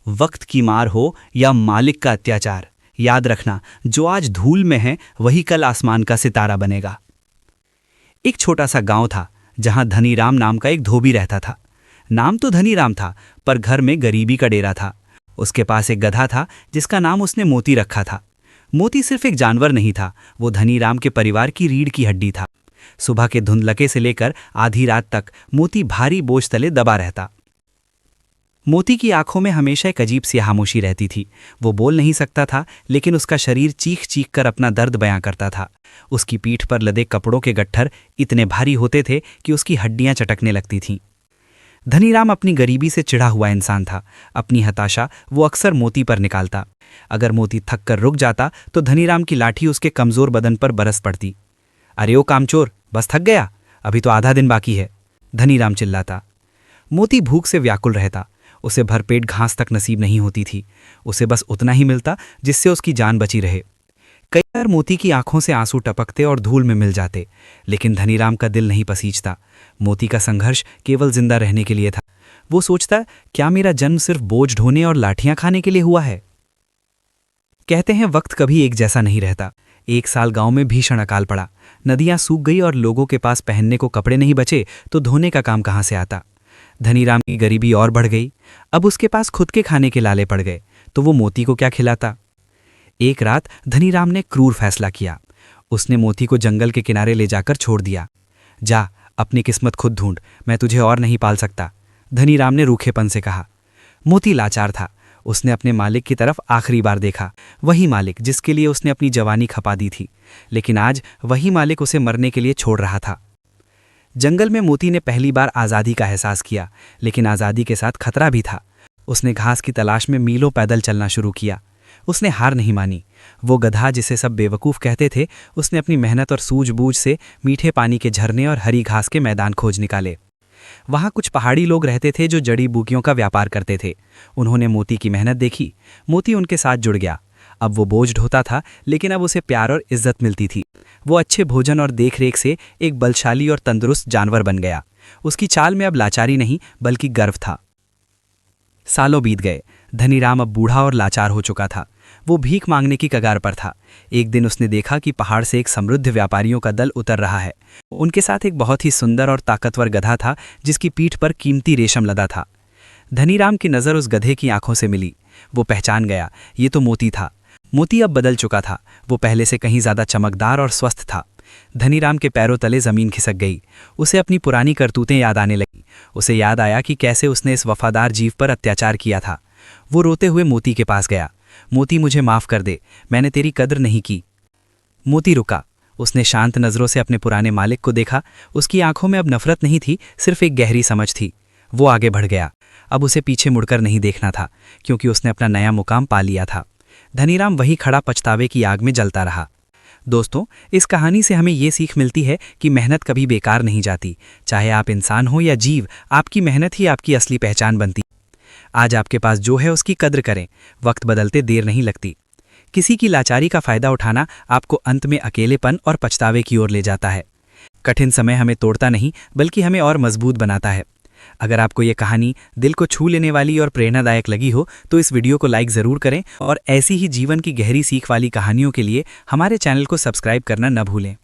वक्त की मार हो या मालिक का अत्याचार, याद रखना जो आज धूल में है वही कल आसमान का सितारा बनेगा। एक छोटा सा गांव था जहां धनीराम नाम का एक धोबी रहता था। नाम तो धनीराम था, पर घर में गरीबी का डेरा था। उसके पास एक गधा था जिसका नाम उसने मोती रखा था। मोती सिर्फ एक जानवर नहीं था, वो धनीराम के परिवार की रीढ़ की हड्डी था। सुबह के धुंधलके से लेकर आधी रात तक मोती भारी बोझ तले दबा रहता। मोती की आंखों में हमेशा एक अजीब सी खामोशी रहती थी। वो बोल नहीं सकता था, लेकिन उसका शरीर चीख चीख कर अपना दर्द बयां करता था। उसकी पीठ पर लदे कपड़ों के गट्ठर इतने भारी होते थे कि उसकी हड्डियां चटकने लगती थीं। धनीराम अपनी गरीबी से चिढ़ा हुआ इंसान था। अपनी हताशा वो अक्सर मोती पर निकालता। अगर मोती थक कर रुक जाता तो धनीराम की लाठी उसके कमजोर बदन पर बरस पड़ती। अरे ओ कामचोर, बस थक गया? अभी तो आधा दिन बाकी है, धनीराम चिल्लाता। मोती भूख से व्याकुल रहता। उसे भरपेट घास तक नसीब नहीं होती थी। उसे बस उतना ही मिलता जिससे उसकी जान बची रहे। कई बार मोती की आंखों से आंसू टपकते और धूल में मिल जाते, लेकिन धनीराम का दिल नहीं पसीजता। मोती का संघर्ष केवल जिंदा रहने के लिए था। वो सोचता, क्या मेरा जन्म सिर्फ बोझ ढोने और लाठियां खाने के लिए हुआ है? कहते हैं वक्त कभी एक जैसा नहीं रहता। एक साल गांव में भीषण अकाल पड़ा। नदियां सूख गई और लोगों के पास पहनने को कपड़े नहीं बचे तो धोने का काम कहां से आता। धनीराम की गरीबी और बढ़ गई। अब उसके पास खुद के खाने के लाले पड़ गए तो वो मोती को क्या खिलाता। एक रात धनीराम ने क्रूर फैसला किया। उसने मोती को जंगल के किनारे ले जाकर छोड़ दिया। जा, अपनी किस्मत खुद ढूंढ, मैं तुझे और नहीं पाल सकता, धनीराम ने रूखेपन से कहा। मोती लाचार था। उसने अपने मालिक की तरफ आखिरी बार देखा, वही मालिक जिसके लिए उसने अपनी जवानी खपा दी थी। लेकिन आज वही मालिक उसे मरने के लिए छोड़ रहा था। जंगल में मोती ने पहली बार आज़ादी का एहसास किया, लेकिन आज़ादी के साथ खतरा भी था। उसने घास की तलाश में मीलों पैदल चलना शुरू किया। उसने हार नहीं मानी। वो गधा जिसे सब बेवकूफ़ कहते थे, उसने अपनी मेहनत और सूझबूझ से मीठे पानी के झरने और हरी घास के मैदान खोज निकाले। वहाँ कुछ पहाड़ी लोग रहते थे जो जड़ी बूटियों का व्यापार करते थे। उन्होंने मोती की मेहनत देखी। मोती उनके साथ जुड़ गया। अब वो बोझ ढोता था, लेकिन अब उसे प्यार और इज्जत मिलती थी। वो अच्छे भोजन और देखरेख से एक बलशाली और तंदुरुस्त जानवर बन गया। उसकी चाल में अब लाचारी नहीं बल्कि गर्व था। सालों बीत गए। धनीराम अब बूढ़ा और लाचार हो चुका था। वो भीख मांगने की कगार पर था। एक दिन उसने देखा कि पहाड़ से एक समृद्ध व्यापारियों का दल उतर रहा है। उनके साथ एक बहुत ही सुंदर और ताकतवर गधा था जिसकी पीठ पर कीमती रेशम लदा था। धनीराम की नज़र उस गधे की आंखों से मिली। वो पहचान गया, ये तो मोती था। मोती अब बदल चुका था। वो पहले से कहीं ज़्यादा चमकदार और स्वस्थ था। धनीराम के पैरों तले ज़मीन खिसक गई। उसे अपनी पुरानी करतूतें याद आने लगी। उसे याद आया कि कैसे उसने इस वफादार जीव पर अत्याचार किया था। वो रोते हुए मोती के पास गया। मोती, मुझे माफ़ कर दे, मैंने तेरी कद्र नहीं की। मोती रुका। उसने शांत नज़रों से अपने पुराने मालिक को देखा। उसकी आंखों में अब नफरत नहीं थी, सिर्फ एक गहरी समझ थी। वो आगे बढ़ गया। अब उसे पीछे मुड़कर नहीं देखना था, क्योंकि उसने अपना नया मुकाम पा लिया था। धनीराम वहीं खड़ा पछतावे की आग में जलता रहा। दोस्तों, इस कहानी से हमें ये सीख मिलती है कि मेहनत कभी बेकार नहीं जाती। चाहे आप इंसान हो या जीव, आपकी मेहनत ही आपकी असली पहचान बनती। आज आपके पास जो है उसकी कद्र करें। वक्त बदलते देर नहीं लगती। किसी की लाचारी का फायदा उठाना आपको अंत में अकेलेपन और पछतावे की ओर ले जाता है। कठिन समय हमें तोड़ता नहीं बल्कि हमें और मजबूत बनाता है। अगर आपको ये कहानी दिल को छू लेने वाली और प्रेरणादायक लगी हो तो इस वीडियो को लाइक ज़रूर करें और ऐसी ही जीवन की गहरी सीख वाली कहानियों के लिए हमारे चैनल को सब्सक्राइब करना न भूलें।